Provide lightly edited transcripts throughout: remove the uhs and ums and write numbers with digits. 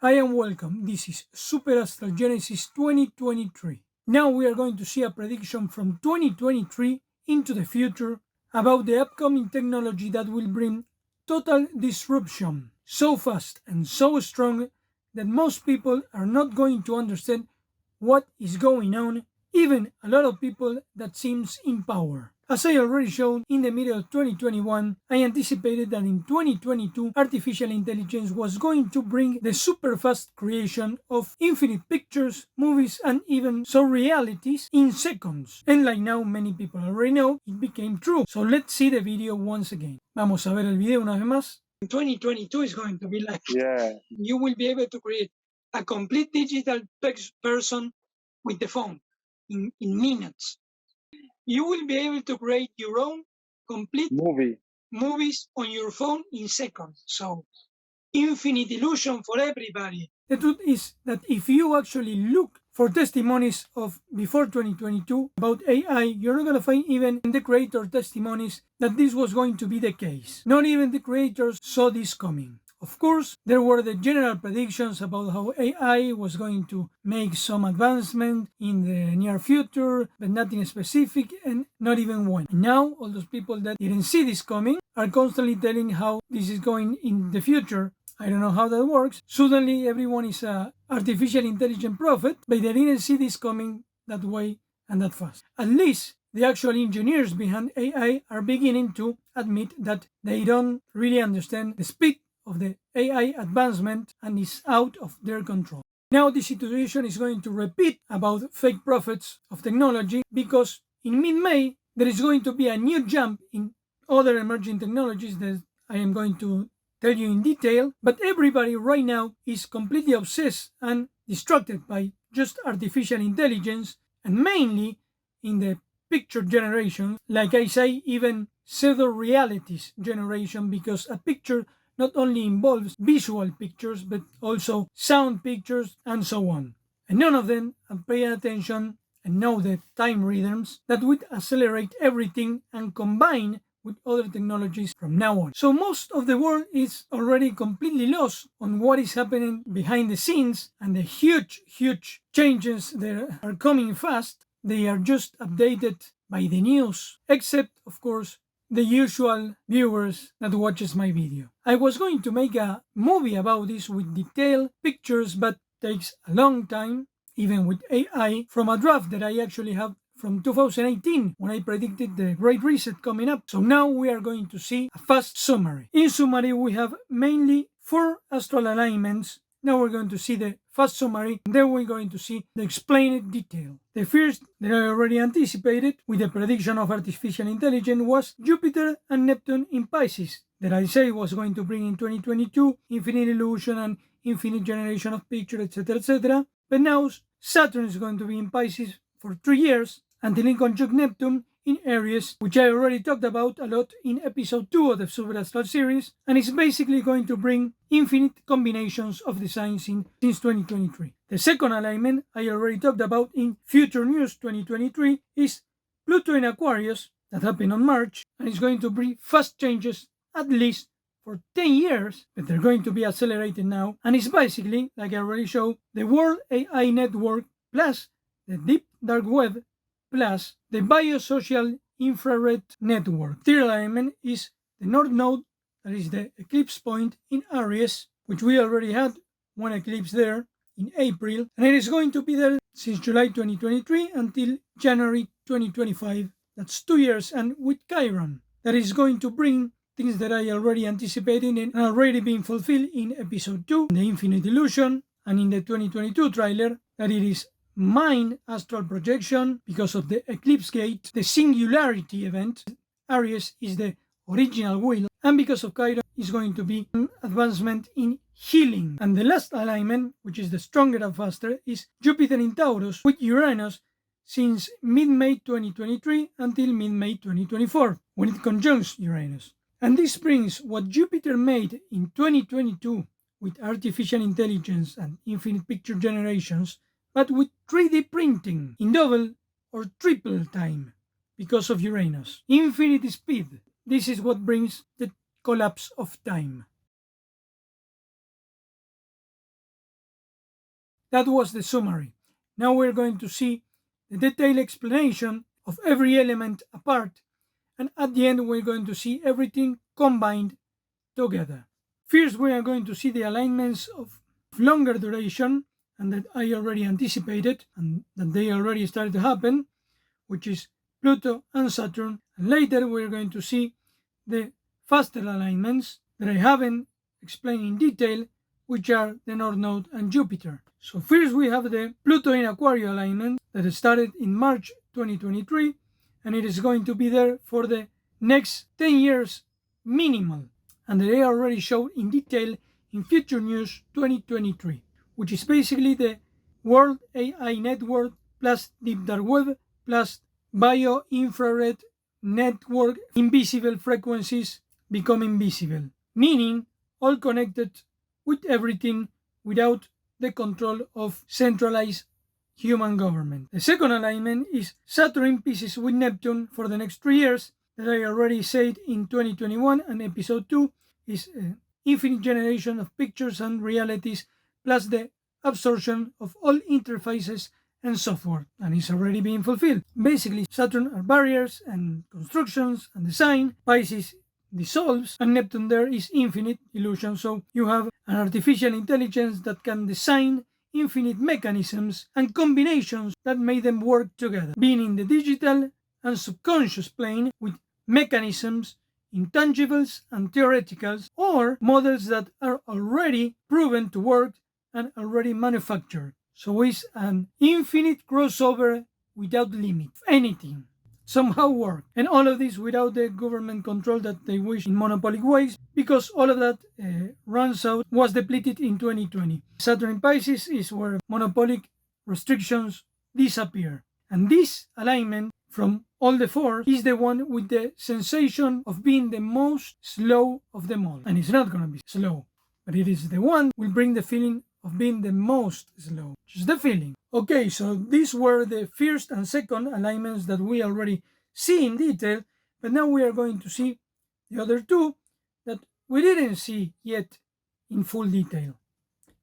Hi and welcome. This is Super Astral Genesis 2023. Now we are going to see a prediction from 2023 into the future about the upcoming technology that will bring total disruption so fast and so strong that most people are not going to understand what is going on, even a lot of people that seems in power. As I already showed in the middle of 2021, I anticipated that in 2022 artificial intelligence was going to bring the super fast creation of infinite pictures, movies and even realities in seconds. And like now many people already know, it became true. So let's see the video once again. Vamos a ver el video una vez más. 2022 is going to be like, you will be able to create a complete digital person with the phone in minutes. You will be able to create your own complete movies on your phone in seconds. So, infinite illusion for everybody. The truth is that if you actually look for testimonies of before 2022 about AI, you're not going to find even in the creator testimonies that this was going to be the case. Not even the creators saw this coming. Of course, there were the general predictions about how AI was going to make some advancement in the near future, but nothing specific and not even one. And now, all those people that didn't see this coming are constantly telling how this is going in the future. I don't know how that works. Suddenly, everyone is an artificial intelligence prophet, but they didn't see this coming that way and that fast. At least the actual engineers behind AI are beginning to admit that they don't really understand the speed of the AI advancement and is out of their control. Now the situation is going to repeat about fake prophets of technology because in mid-May there is going to be a new jump in other emerging technologies that I am going to tell you in detail, but everybody right now is completely obsessed and distracted by just artificial intelligence and mainly in the picture generation, like I say, even pseudo realities generation, because a picture not only involves visual pictures, but also sound pictures and so on. And none of them are paying attention and know the time rhythms that would accelerate everything and combine with other technologies from now on. So most of the world is already completely lost on what is happening behind the scenes and the huge changes that are coming fast. They are just updated by the news, except, of course, the usual viewers that watches my video. I was going to make a movie about this with detailed pictures, but takes a long time, even with AI, from a draft that I actually have from 2018 when I predicted the Great Reset coming up. So now we are going to see a fast summary. In summary, we have mainly 4 astral alignments. Now we're going to see the fast summary, and then we're going to see the explained detail. The first that I already anticipated with the prediction of artificial intelligence was Jupiter and Neptune in Pisces, that I say was going to bring in 2022 infinite illusion and infinite generation of pictures, etc., etc. But now Saturn is going to be in Pisces for 3 years until it conjunct Neptune in Aries, which I already talked about a lot in episode 2 of the Super Astral series, and it's basically going to bring infinite combinations of the signs since 2023. The second alignment I already talked about in Future News 2023 is Pluto in Aquarius, that happened on March, and it's going to bring fast changes at least for 10 years, but they're going to be accelerated now, and it's basically, like I already showed, the World AI Network plus the Deep Dark Web plus the Biosocial Infrared Network. Third alignment is the North Node, that is the eclipse point in Aries, which we already had one eclipse there in April, and it is going to be there since July 2023 until January 2025. That's 2 years, and with Chiron, that is going to bring things that I already anticipated and already been fulfilled in episode 2, the Infinite Illusion, and in the 2022 trailer, that it is mind astral projection because of the eclipse gate, the singularity event. Aries is the original will, and because of Chiron is going to be an advancement in healing. And the last alignment, which is the stronger and faster, is Jupiter in Taurus with Uranus since mid-May 2023 until mid-May 2024, when it conjuncts Uranus. And this brings what Jupiter made in 2022 with artificial intelligence and infinite picture generations, but with 3D printing in double or triple time because of Uranus. Infinite speed. This is what brings the collapse of time. That was the summary. Now we're going to see the detailed explanation of every element apart, and at the end we're going to see everything combined together. First, we are going to see the alignments of longer duration, and that I already anticipated, and that they already started to happen, which is Pluto and Saturn. And later we're going to see the faster alignments that I haven't explained in detail, which are the North Node and Jupiter. So first we have the Pluto in Aquarius alignment that started in March 2023, and it is going to be there for the next 10 years minimal. And they already showed in detail in Future News 2023, which is basically the World AI Network plus Deep Dark Web plus Bio-Infrared Network invisible frequencies becoming visible, meaning all connected with everything without the control of centralized human government. The second alignment is Saturn in pieces with Neptune for the next 3 years, that I already said in 2021 and episode 2 is infinite generation of pictures and realities plus the absorption of all interfaces and software, and it's already being fulfilled. Basically, Saturn are barriers and constructions and design, Pisces dissolves, and Neptune there is infinite illusion. So you have an artificial intelligence that can design infinite mechanisms and combinations that make them work together, being in the digital and subconscious plane with mechanisms, intangibles and theoreticals, or models that are already proven to work and already manufactured. So it's an infinite crossover without limit. Anything somehow work. And all of this without the government control that they wish in monopolic ways, because all of that runs out, was depleted in 2020. Saturn in Pisces is where monopolic restrictions disappear. And this alignment from all the four is the one with the sensation of being the most slow of them all. And it's not going to be slow, but it is the one will bring the feeling of being the most slow. Just the feeling. Okay, so these were the first and second alignments that we already see in detail, but now we are going to see the other two that we didn't see yet in full detail.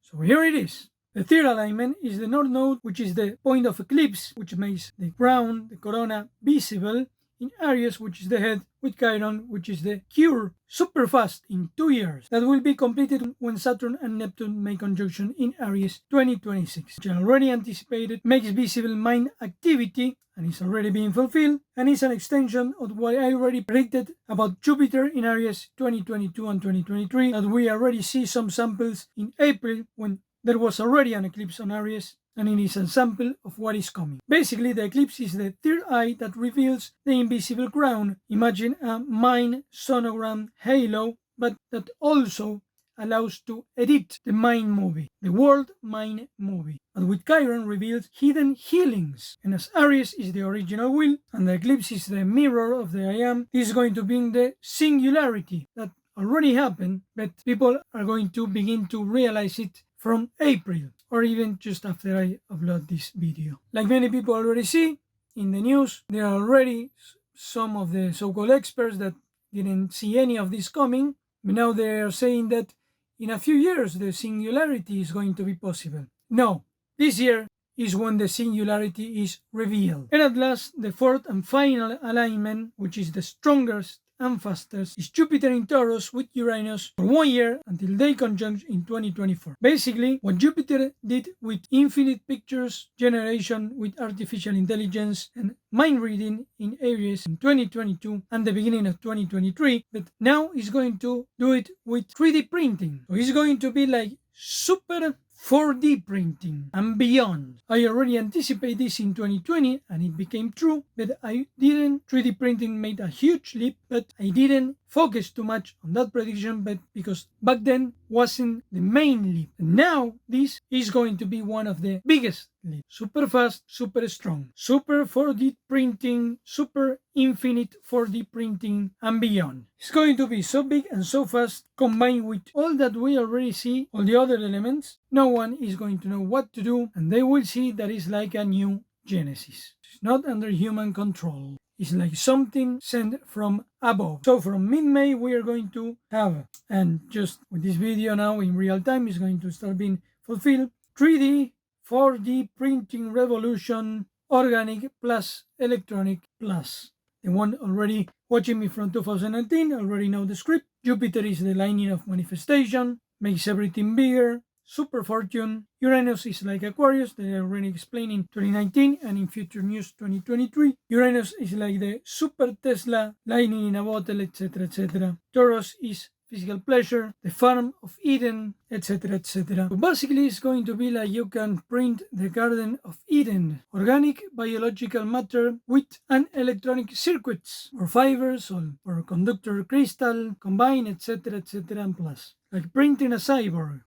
So here it is. The third alignment is the North Node, which is the point of eclipse, which makes the crown, the corona, visible in Aries, which is the head, with Chiron, which is the cure, super fast in 2 years. That will be completed when Saturn and Neptune make conjunction in Aries 2026, which I already anticipated, makes visible mind activity, and is already being fulfilled, and is an extension of what I already predicted about Jupiter in Aries 2022 and 2023, that we already see some samples in April when there was already an eclipse on Aries, and it is a sample of what is coming. Basically, the eclipse is the third eye that reveals the invisible crown. Imagine a mind sonogram halo, but that also allows to edit the mind movie, the world mind movie. And with Chiron reveals hidden healings. And as Aries is the original will, and the eclipse is the mirror of the I am, this is going to bring the singularity that already happened, but people are going to begin to realize it from April, or even just after I upload this video. Like many people already see in the news, there are already some of the so-called experts that didn't see any of this coming, but now they are saying that in a few years the singularity is going to be possible. No, this year is when the singularity is revealed. And at last, the fourth and final alignment, which is the strongest and fastest, is Jupiter in Taurus with Uranus for 1 year until they conjunct in 2024. Basically, what Jupiter did with infinite pictures generation with artificial intelligence and mind reading in Aries in 2022 and the beginning of 2023, but now is going to do it with 3D printing. So it's going to be like super 4D printing and beyond. I already anticipated this in 2020 and it became true, but I didn't. 3D printing made a huge leap, but I didn't focus too much on that prediction, but because back then wasn't the main leap. And now this is going to be one of the biggest leaps. Super fast, super strong, super 4D printing, super infinite 4D printing and beyond. It's going to be so big and so fast, combined with all that we already see, all the other elements. No one is going to know what to do, and they will see that it's like a new Genesis. It's not under human control. It's like something sent from above. So from mid-May we are going to have, and just with this video now in real time is going to start being fulfilled, 3D 4D printing revolution, organic plus electronic plus. The one already watching me from 2019 already know the script. Jupiter is the lining of manifestation, makes everything bigger. Super fortune. Uranus is like Aquarius, that I already explained in 2019 and in Future News 2023. Uranus is like the super Tesla, lightning in a bottle, etc. etc. Taurus is physical pleasure, the farm of Eden, etc. etc. So basically it's going to be like you can print the Garden of Eden, organic biological matter with an electronic circuits or fibers or conductor crystal combine, etc. etc. and plus, like printing a cyborg.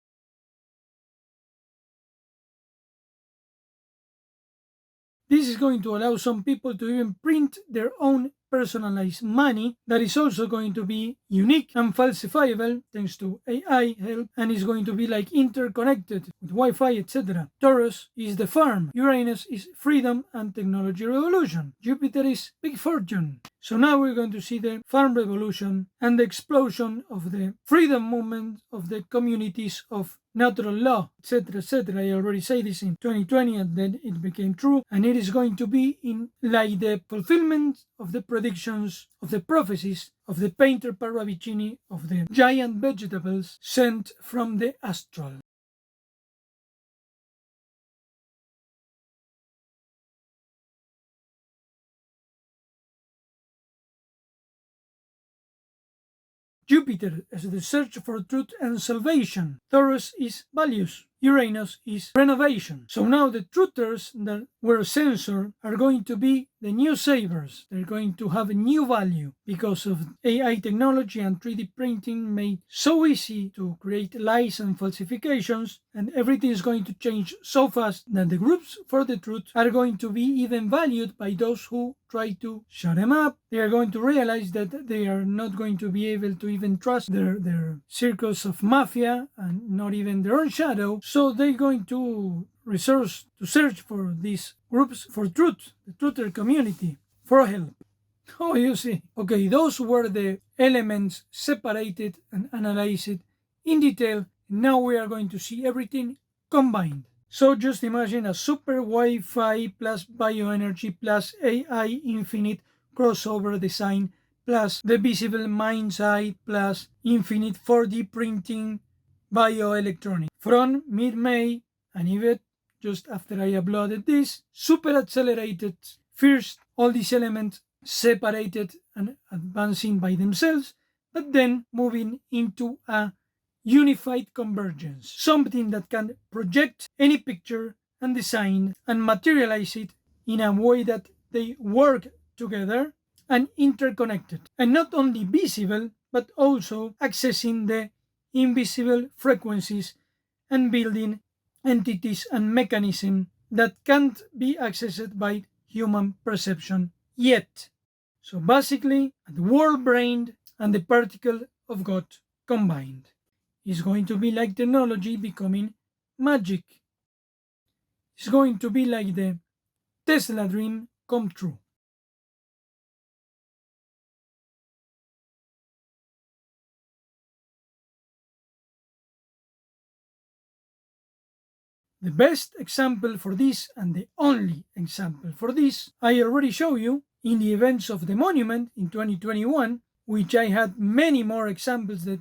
This is going to allow some people to even print their own personalized money that is also going to be unique and falsifiable thanks to AI help, and is going to be like interconnected with Wi-Fi, etc. Taurus is the farm. Uranus is freedom and technology revolution. Jupiter is big fortune. So now we're going to see the farm revolution and the explosion of the freedom movement of the communities of natural law, etc., etc. I already said this in 2020 and then it became true, and it is going to be in like the fulfillment of the predictions of the prophecies of the painter Parravicini of the giant vegetables sent from the astral. Jupiter is the search for truth and salvation. Taurus is values. Uranus is renovation. So now the truthers that were censored are going to be the new savers. They're going to have a new value because of AI technology and 3D printing made so easy to create lies and falsifications, and everything is going to change so fast that the groups for the truth are going to be even valued by those who try to shut them up. They are going to realize that they are not going to be able to even trust their circles of mafia and not even their own shadow. So they're going to search for these groups for truth, the truther community, for help. Oh, you see. Okay, those were the elements separated and analyzed in detail. Now we are going to see everything combined. So just imagine a super Wi-Fi plus bioenergy plus AI infinite crossover design plus the visible mind side plus infinite 4D printing bioelectronic. From mid-May, and even just after I uploaded this, super accelerated. First, all these elements separated and advancing by themselves, but then moving into a unified convergence, something that can project any picture and design and materialize it in a way that they work together and interconnected, and not only visible but also accessing the invisible frequencies and building entities and mechanisms that can't be accessed by human perception yet. So basically, the world brain and the particle of God combined is going to be like technology becoming magic. It's going to be like the Tesla dream come true. The best example for this, and the only example for this, I already showed you in the events of the monument in 2021, which I had many more examples that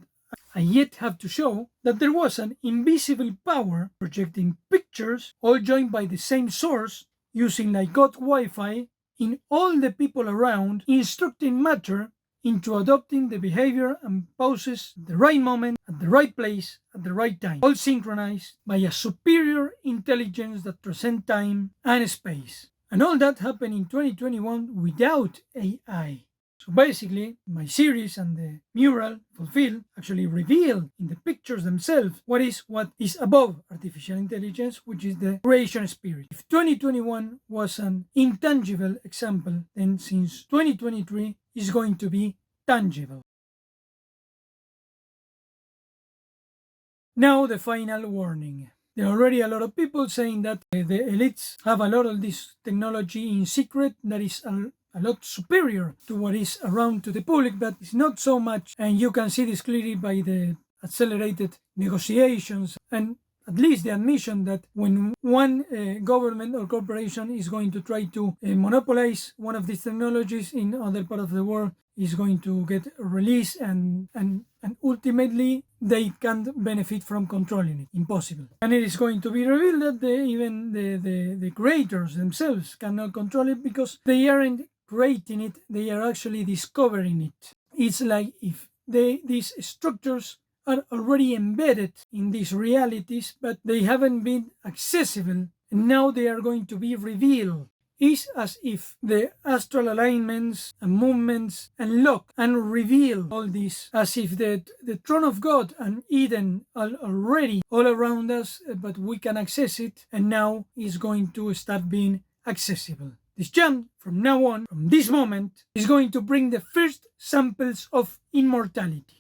I yet have to show, that there was an invisible power projecting pictures all joined by the same source using like God Wi-Fi in all the people around, instructing matter into adopting the behavior and poses at the right moment, at the right place, at the right time, all synchronized by a superior intelligence that transcends time and space. And all that happened in 2021 without AI. So basically, my series and the mural actually reveal in the pictures themselves what is above artificial intelligence, which is the creation spirit. If 2021 was an intangible example, then since 2023 is going to be tangible. Now the final warning. There are already a lot of people saying that the elites have a lot of this technology in secret that is a lot superior to what is around to the public, but it's not so much, and you can see this clearly by the accelerated negotiations, and at least the admission that when one government or corporation is going to try to monopolize one of these technologies in other part of the world, is going to get released and ultimately they can't benefit from controlling it. Impossible. And it is going to be revealed that even the creators themselves cannot control it because they aren't creating it, they are actually discovering it. It's like if these structures are already embedded in these realities, but they haven't been accessible, and now they are going to be revealed. It's as if the astral alignments and movements unlock and reveal all this, as if the throne of God and Eden are already all around us, but we can access it, and now it's going to start being accessible. This jump, from now on, from this moment, is going to bring the first samples of immortality.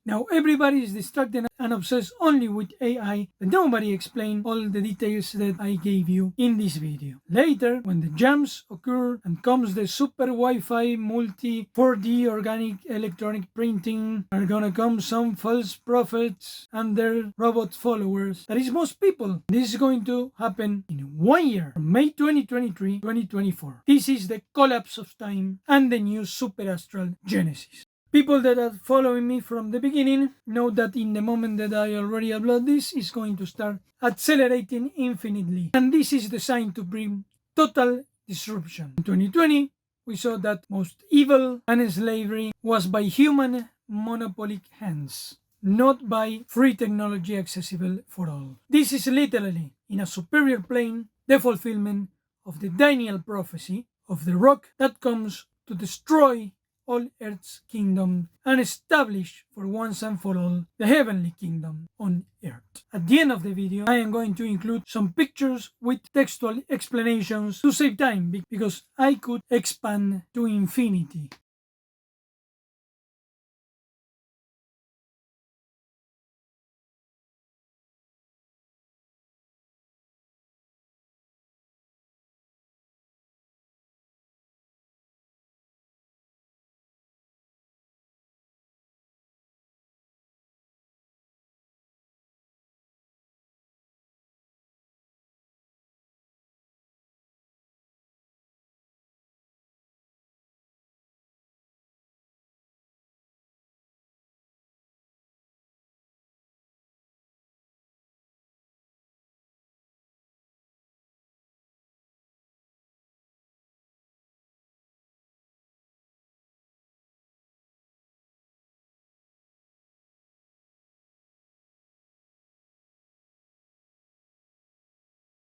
Now everybody is distracted and obsessed only with AI, but nobody explained all the details that I gave you in this video. Later, when the jumps occur and comes the super Wi-Fi multi 4D organic electronic printing, are gonna come some false prophets and their robot followers. That is most people. This is going to happen in 1 year, from May 2023 2024. This is the collapse of time and the new superastral genesis. People that are following me from the beginning know that in the moment that I already upload this, it's going to start accelerating infinitely. And this is designed to bring total disruption. In 2020, we saw that most evil and slavery was by human monopoly hands, not by free technology accessible for all. This is literally, in a superior plane, the fulfillment of the Daniel prophecy of the rock that comes to destroy all Earth's kingdom and establish for once and for all the heavenly kingdom on Earth. At the end of the video, I am going to include some pictures with textual explanations to save time, because I could expand to infinity